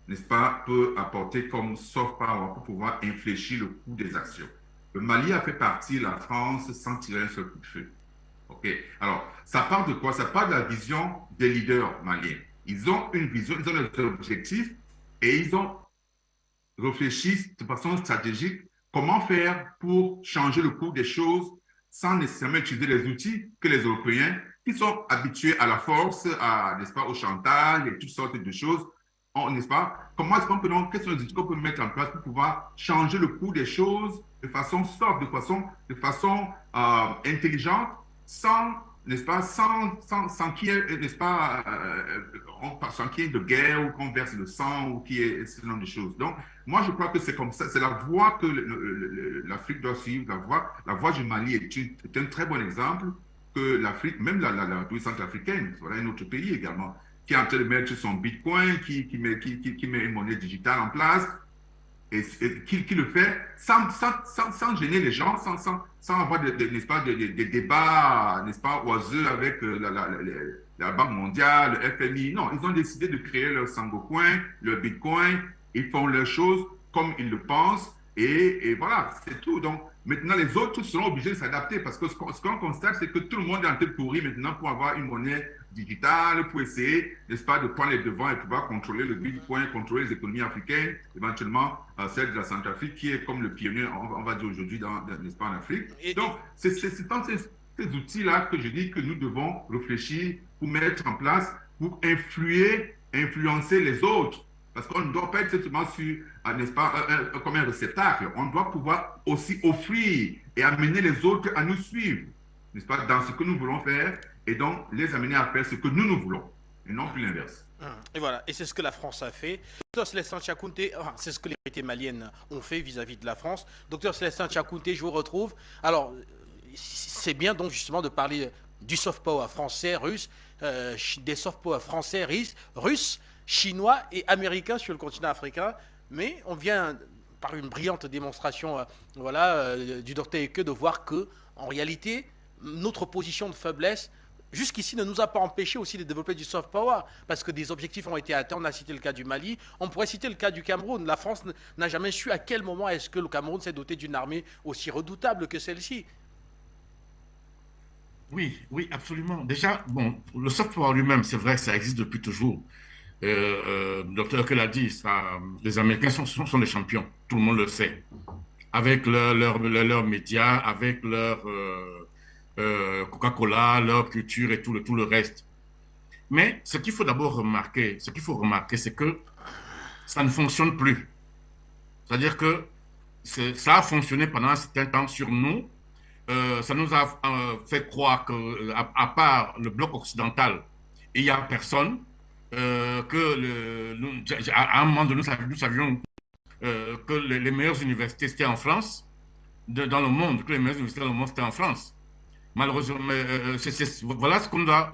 n'est-ce pas, peut apporter comme soft power pour pouvoir infléchir le cours des actions. Le Mali a fait partie de la France sans tirer un seul coup de feu. OK. Alors, ça part de quoi? Ça part de la vision des leaders maliens. Ils ont une vision, ils ont des objectifs et ils ont réfléchi de façon stratégique comment faire pour changer le cours des choses sans nécessairement utiliser les outils que les Européens qui sont habitués à la force, n'est-ce pas, au chantage et toutes sortes de choses, n'est-ce pas, comment est-ce qu'on peut donc, quels sont les outils qu'on peut mettre en place pour pouvoir changer le cours des choses de façon soft, de façon intelligente, sans, n'est-ce pas, sans qu'il y ait, n'est-ce pas, sans qu'il y ait de guerre ou qu'on verse le sang ou qu'il y ait ce genre de choses. Donc, moi, je crois que c'est comme ça, c'est la voie que l'Afrique doit suivre, la voie du Mali est un très bon exemple que l'Afrique, même la République centrafricaine, voilà un autre pays également, qui est en train de mettre son bitcoin, qui met une monnaie digitale en place, et qui le fait sans gêner les gens, sans avoir n'est-ce pas, des débats, n'est-ce pas, oiseux avec la Banque mondiale, le FMI. Non, ils ont décidé de créer leur Sangocoin, leur bitcoin, ils font leurs choses comme ils le pensent, et voilà, c'est tout. Donc, maintenant, les autres seront obligés de s'adapter parce que ce qu'on constate, c'est que tout le monde est en train de courir maintenant pour avoir une monnaie digitale, pour essayer, n'est-ce pas, de prendre les devants et pouvoir contrôler le bitcoin, contrôler les économies africaines, éventuellement celle de la Centrafrique, qui est comme le pionnier, on va dire aujourd'hui, n'est-ce pas, en Afrique. Donc, c'est dans ces outils-là que je dis que nous devons réfléchir pour mettre en place, pour influencer les autres. Parce qu'on ne doit pas être seulement sur, n'est-ce pas, comme un réceptacle. On doit pouvoir aussi offrir et amener les autres à nous suivre, n'est-ce pas, dans ce que nous voulons faire, et donc les amener à faire ce que nous voulons, et non plus l'inverse. Et voilà, et c'est ce que la France a fait. Docteur Célestin Tchakounte, c'est ce que les autorités maliennes ont fait vis-à-vis de la France. Docteur Célestin Tchakounte, je vous retrouve. Alors, c'est bien donc justement de parler du soft power français, russe, des soft power français, russes, chinois et américains sur le continent africain, mais on vient par une brillante démonstration du docteur Eke de voir que en réalité notre position de faiblesse jusqu'ici ne nous a pas empêché aussi de développer du soft power parce que des objectifs ont été atteints. On a cité le cas du Mali, on pourrait citer le cas du Cameroun. La France n'a jamais su à quel moment est-ce que le Cameroun s'est doté d'une armée aussi redoutable que celle-ci. Oui, oui, absolument. Déjà, bon, le soft power lui-même, c'est vrai, ça existe depuis toujours. Docteur Eke l'a dit, les Américains sont des champions, tout le monde le sait. Avec leurs médias, avec leur Coca-Cola, leur culture et tout le reste. Mais ce qu'il faut d'abord remarquer, c'est que ça ne fonctionne plus. C'est-à-dire que ça a fonctionné pendant un certain temps sur nous. Ça nous a fait croire qu'à part le bloc occidental, il n'y a personne. À un moment donné, nous savions que les meilleures universités c'était en France, dans le monde, que les meilleures universités dans le monde c'était en France. Malheureusement, voilà ce qu'on a.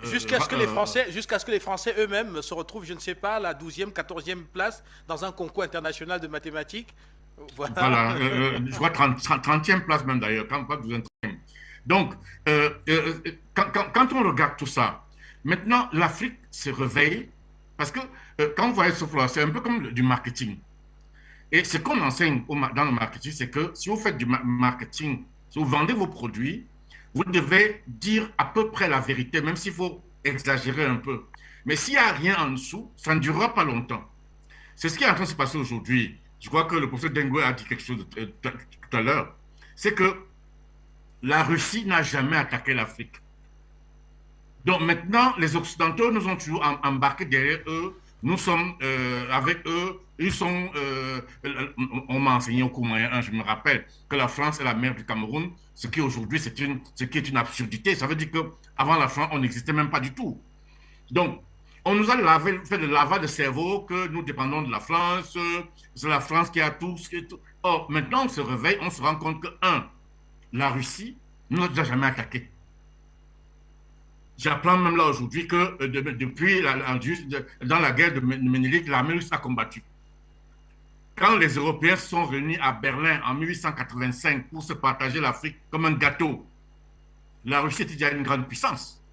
Jusqu'à ce que les Français eux-mêmes se retrouvent, je ne sais pas, la 12e, 14e place dans un concours international de mathématiques. Voilà, je vois 30e place même d'ailleurs, pas 12e. Donc, quand on regarde tout ça, maintenant, l'Afrique se réveille parce que quand vous voyez ce flow, c'est un peu comme du marketing. Et ce qu'on enseigne dans le marketing, c'est que si vous faites du marketing, si vous vendez vos produits, vous devez dire à peu près la vérité, même s'il faut exagérer un peu. Mais s'il n'y a rien en dessous, ça ne durera pas longtemps. C'est ce qui est en train de se passer aujourd'hui. Je crois que le professeur Dengue a dit quelque chose tout à l'heure. C'est que la Russie n'a jamais attaqué l'Afrique. Donc maintenant, les Occidentaux nous ont toujours embarqués derrière eux. Nous sommes avec eux. On m'a enseigné au cours moyen 1, je me rappelle, que la France est la mère du Cameroun, ce qui aujourd'hui, ce qui est une absurdité. Ça veut dire qu'avant la France, on n'existait même pas du tout. Donc, on nous a fait le lavage de cerveau que nous dépendons de la France, c'est la France qui a tout. Or, maintenant, on se réveille, on se rend compte que, la Russie ne nous a jamais attaqué. J'apprends même là aujourd'hui que depuis dans la guerre de Ménélique, l'armée russe a combattu. Quand les Européens sont réunis à Berlin en 1885 pour se partager l'Afrique comme un gâteau, la Russie était déjà une grande puissance,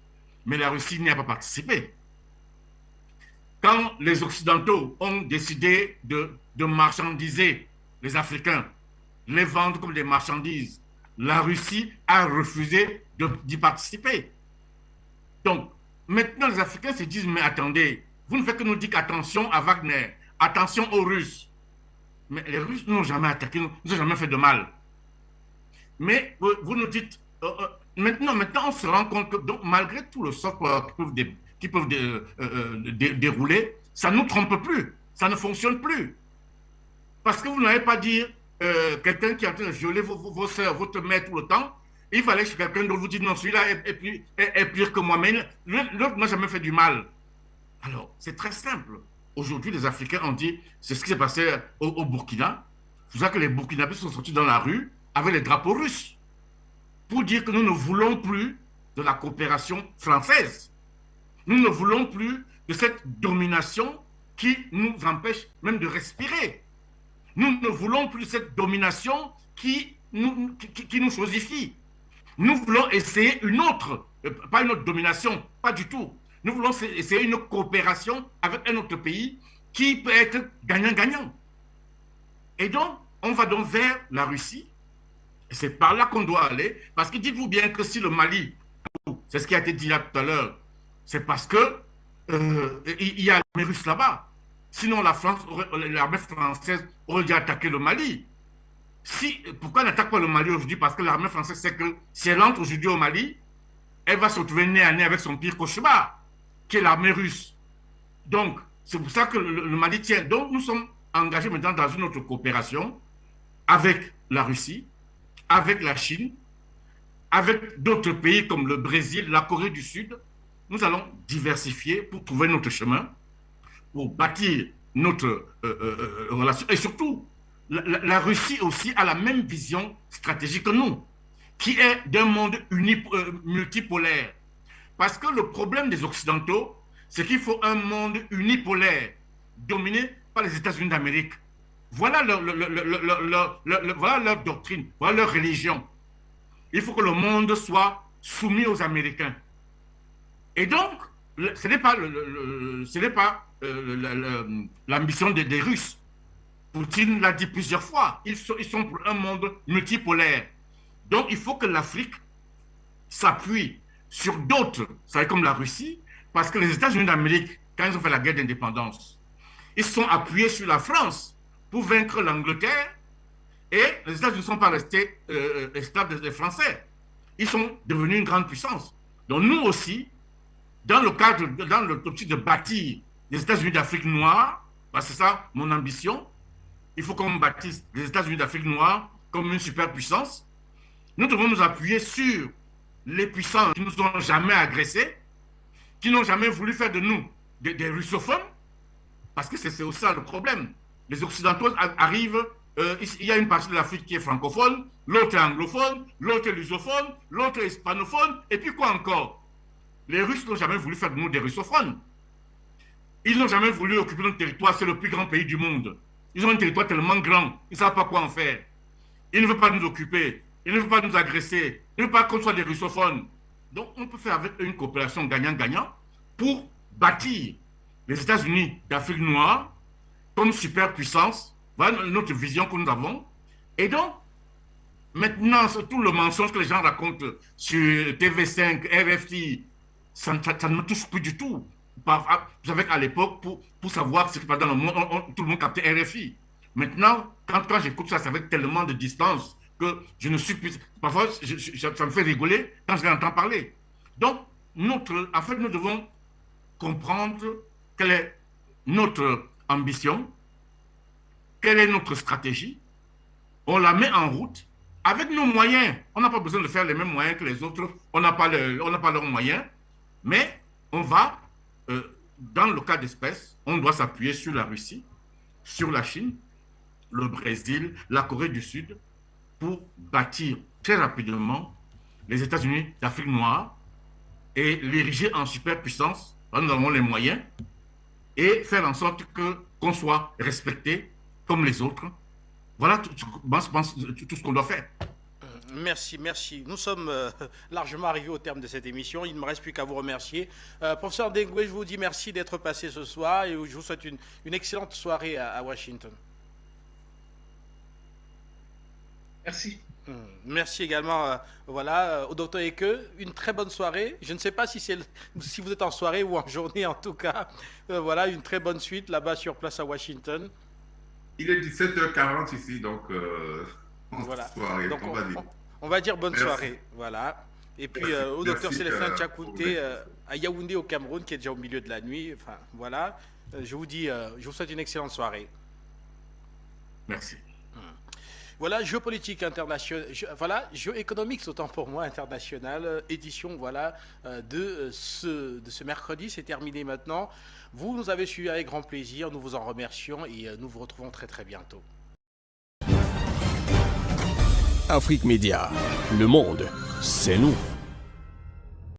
mais la Russie n'y a pas participé. Quand les Occidentaux ont décidé de marchandiser les Africains, les vendre comme des marchandises, la Russie a refusé d'y participer. Donc, maintenant, les Africains se disent, mais attendez, vous ne faites que nous dire attention à Wagner, attention aux Russes. Mais les Russes n'ont jamais attaqué, nous n'ont jamais fait de mal. Mais vous nous dites, maintenant, on se rend compte que donc, malgré tout le soft power qui peuvent dérouler, ça ne nous trompe plus. Ça ne fonctionne plus. Parce que vous n'allez pas dire quelqu'un qui est en train de violer vos soeurs, votre mère tout le temps, il fallait que quelqu'un d'autre vous dise non, celui-là est pire que moi, mais l'autre n'a jamais fait du mal. Alors, c'est très simple. Aujourd'hui, les Africains ont dit, c'est ce qui s'est passé au Burkina. C'est pour ça que les Burkinabés sont sortis dans la rue avec les drapeaux russes pour dire que nous ne voulons plus de la coopération française. Nous ne voulons plus de cette domination qui nous empêche même de respirer. Nous ne voulons plus de cette domination qui nous chosifie. Nous voulons essayer une autre, pas une autre domination, pas du tout. Nous voulons essayer une coopération avec un autre pays qui peut être gagnant-gagnant. Et donc, on va donc vers la Russie. Et c'est par là qu'on doit aller. Parce que dites-vous bien que si le Mali, c'est ce qui a été dit là tout à l'heure, c'est parce que il y a l'armée russe là-bas. Sinon, l'armée française aurait dû attaquer le Mali. Pourquoi elle n'attaque pas le Mali aujourd'hui? Parce que l'armée française sait que si elle entre aujourd'hui au Mali, elle va se retrouver nez à nez avec son pire cauchemar, qui est l'armée russe. Donc, c'est pour ça que le Mali tient. Donc, nous sommes engagés maintenant dans une autre coopération avec la Russie, avec la Chine, avec d'autres pays comme le Brésil, la Corée du Sud. Nous allons diversifier pour trouver notre chemin, pour bâtir notre relation. Et surtout, la Russie aussi a la même vision stratégique que nous, qui est d'un monde multipolaire. Parce que le problème des Occidentaux, c'est qu'il faut un monde unipolaire, dominé par les États-Unis d'Amérique. Voilà voilà leur doctrine, voilà leur religion. Il faut que le monde soit soumis aux Américains. Et donc, ce n'est pas l'ambition des Russes. Poutine l'a dit plusieurs fois. Ils sont pour un monde multipolaire. Donc, il faut que l'Afrique s'appuie sur d'autres, vous savez, comme la Russie, parce que les États-Unis d'Amérique, quand ils ont fait la guerre d'indépendance, ils se sont appuyés sur la France pour vaincre l'Angleterre, et les États-Unis ne sont pas restés esclaves des Français. Ils sont devenus une grande puissance. Donc, nous aussi, dans l'optique de bâtir les États-Unis d'Afrique noire, parce que c'est ça mon ambition, il faut qu'on bâtisse les États-Unis d'Afrique noire comme une superpuissance. Nous devons nous appuyer sur les puissances qui ne nous ont jamais agressés, qui n'ont jamais voulu faire de nous des russophones, parce que c'est aussi ça le problème. Les Occidentaux arrivent, il y a une partie de l'Afrique qui est francophone, l'autre est anglophone, l'autre est lusophone, l'autre est hispanophone, et puis quoi encore? Les Russes n'ont jamais voulu faire de nous des russophones. Ils n'ont jamais voulu occuper notre territoire, c'est le plus grand pays du monde. Ils ont un territoire tellement grand, ils ne savent pas quoi en faire. Ils ne veulent pas nous occuper, ils ne veulent pas nous agresser, ils ne veulent pas qu'on soit des russophones. Donc on peut faire avec une coopération gagnant-gagnant pour bâtir les États-Unis d'Afrique noire comme superpuissance. Voilà notre vision que nous avons. Et donc, maintenant, tout le mensonge que les gens racontent sur TV5, RFI, ça ne me touche plus du tout. Vous savez qu'à l'époque, pour savoir ce qui se passe dans le monde, tout le monde captait RFI. Maintenant, quand j'écoute ça, ça avec tellement de distance que je ne suis plus... Parfois, ça me fait rigoler quand je l'entends parler. Donc, en fait, nous devons comprendre quelle est notre ambition, quelle est notre stratégie. On la met en route avec nos moyens. On n'a pas besoin de faire les mêmes moyens que les autres. On n'a pas leurs moyens. Mais on va, dans le cas d'espèce, on doit s'appuyer sur la Russie, sur la Chine, le Brésil, la Corée du Sud, pour bâtir très rapidement les États-Unis d'Afrique noire et l'ériger en superpuissance. Nous avons les moyens et faire en sorte qu'on soit respecté comme les autres. Voilà tout ce qu'on doit faire. Merci, merci. Nous sommes largement arrivés au terme de cette émission. Il ne me reste plus qu'à vous remercier. Professeur Ndengwe, je vous dis merci d'être passé ce soir et je vous souhaite une excellente soirée à Washington. Merci. Merci également au docteur Eke. Une très bonne soirée. Je ne sais pas si vous êtes en soirée ou en journée, en tout cas. Voilà, une très bonne suite là-bas sur place à Washington. Il est 17h40 ici, donc voilà. soirée, donc on va dire. On va dire bonne Merci. soirée. Voilà. Et puis au docteur Célestin Tchakounté à Yaoundé au Cameroun, qui est déjà au milieu de la nuit. Enfin, voilà. Je vous souhaite une excellente soirée. Merci. Voilà, géopolitique internationale, voilà, géoéconomique, autant pour moi, international, édition, voilà, de ce mercredi, c'est terminé maintenant. Vous nous avez suivis avec grand plaisir, nous vous en remercions et nous vous retrouvons très très bientôt. Afrique Média, le monde, c'est nous.